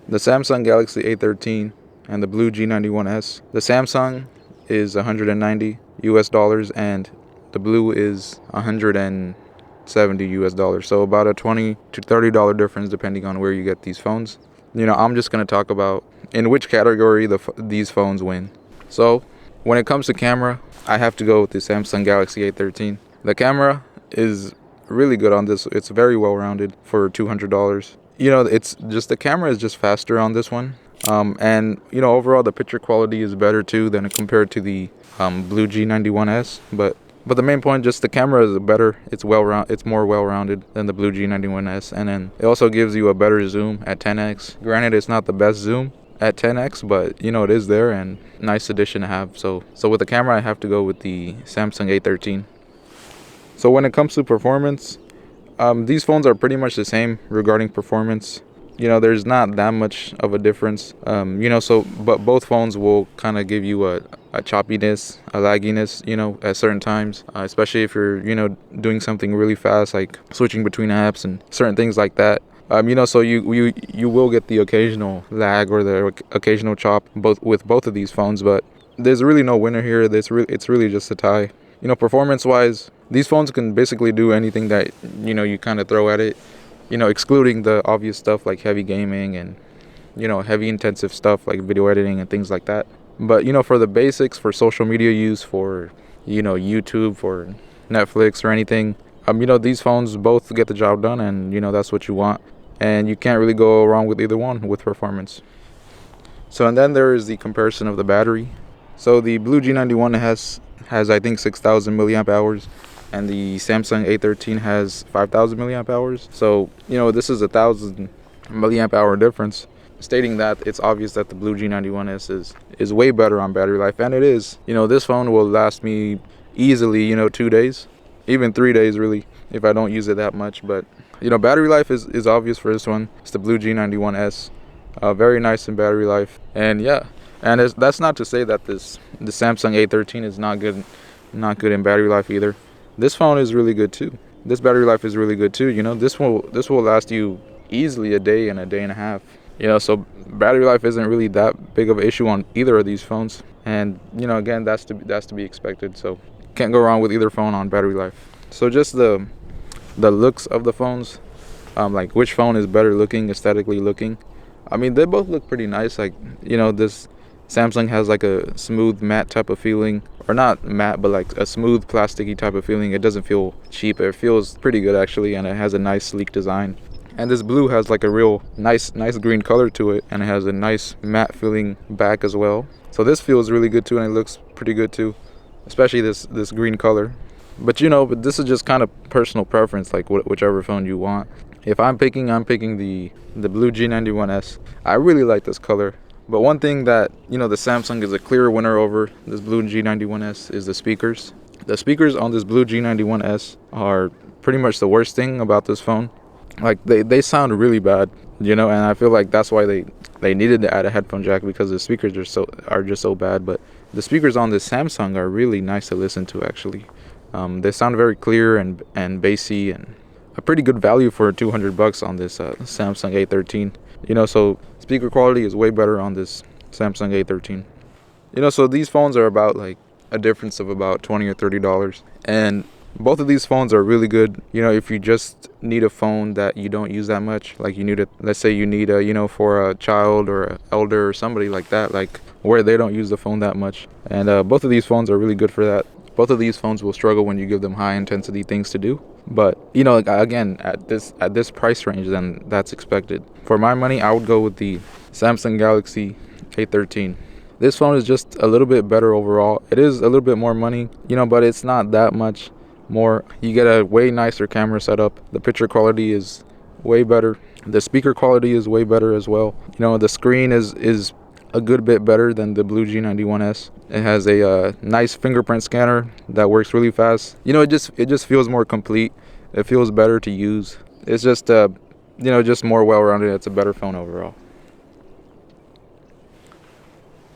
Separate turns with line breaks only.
The Samsung Galaxy A13 and the Blue G91s. The Samsung is 190 US dollars and the Blue is 170 US dollars. So about a $20 to $30 difference depending on where you get these phones. I'm just going to talk about in which category these phones win. So when it comes to camera, I have to go with the Samsung Galaxy A13. The camera is really good on this. It's very well rounded for $200. It's just the camera is just faster on this one. And overall the picture quality is better too than compared to the Blue G91s. But the main point, just the camera is better. It's more well-rounded than the Blue G91s, and then it also gives you a better zoom at 10x. Granted, it's not the best zoom at 10x, but it is there and nice addition to have. So with the camera, I have to go with the Samsung A13. So when it comes to performance, these phones are pretty much the same regarding performance. There's not that much of a difference. But both phones will kind of give you a choppiness, a lagginess, at certain times, especially if you're, doing something really fast, like switching between apps and certain things like that. So you will get the occasional lag or the occasional chop with both of these phones, but there's really no winner here. It's really just a tie. Performance-wise, these phones can basically do anything that, you kind of throw at it, excluding the obvious stuff like heavy gaming and, heavy intensive stuff like video editing and things like that. But, for the basics, for social media use, for, YouTube, for Netflix or anything, these phones both get the job done, and, that's what you want. And you can't really go wrong with either one with performance. So, and then there is the comparison of the battery. So the Blue G91 has I think 6,000 milliamp hours, and the Samsung A13 has 5,000 milliamp hours. So, this is 1,000 milliamp hour difference, stating that it's obvious that the Blue G91s is way better on battery life, and it is. This phone will last me easily, 2 days, even 3 days really, if I don't use it that much. But, battery life is obvious for this one. It's the Blue G91s. Very nice in battery life. And yeah, and that's not to say that the Samsung A13 is not good in battery life either. This phone is really good too. This battery life is really good too. This will last you easily a day and a half. So battery life isn't really that big of an issue on either of these phones. And again, that's to be expected. So can't go wrong with either phone on battery life. So just the looks of the phones, like which phone is better looking, aesthetically looking. They both look pretty nice. Like, this Samsung has like a smooth matte type of feeling, or not matte, but like a smooth plasticky type of feeling. It doesn't feel cheap. It feels pretty good actually, and it has a nice sleek design. And this Blue has like a real nice green color to it, and it has a nice matte feeling back as well. So this feels really good too, and it looks pretty good too, especially this green color. But but this is just kind of personal preference, like whichever phone you want. If I'm picking the Blue G91s. I really like this color. But one thing that, the Samsung is a clear winner over this Blue G91s is the speakers. The speakers on this Blue G91s are pretty much the worst thing about this phone. Like, they sound really bad, and I feel like that's why they needed to add a headphone jack, because the speakers are just so bad. But the speakers on this Samsung are really nice to listen to, actually. They sound very clear and bassy, and a pretty good value for $200 on this Samsung A13. So speaker quality is way better on this Samsung A13. So these phones are about like a difference of about $20 or $30, and both of these phones are really good. If you just need a phone that you don't use that much, like let's say you need for a child or an elder or somebody like that, like where they don't use the phone that much. And both of these phones are really good for that. Both of these phones will struggle when you give them high intensity things to do. But, again, at this price range, then that's expected. For my money, I would go with the Samsung Galaxy A13. This phone is just a little bit better overall. It is a little bit more money, but it's not that much more. You get a way nicer camera setup. The picture quality is way better. The speaker quality is way better as well. The screen is a good bit better than the Blue G91s. It has a nice fingerprint scanner that works really fast. It just feels more complete. It feels better to use. It's just just more well-rounded. It's a better phone overall.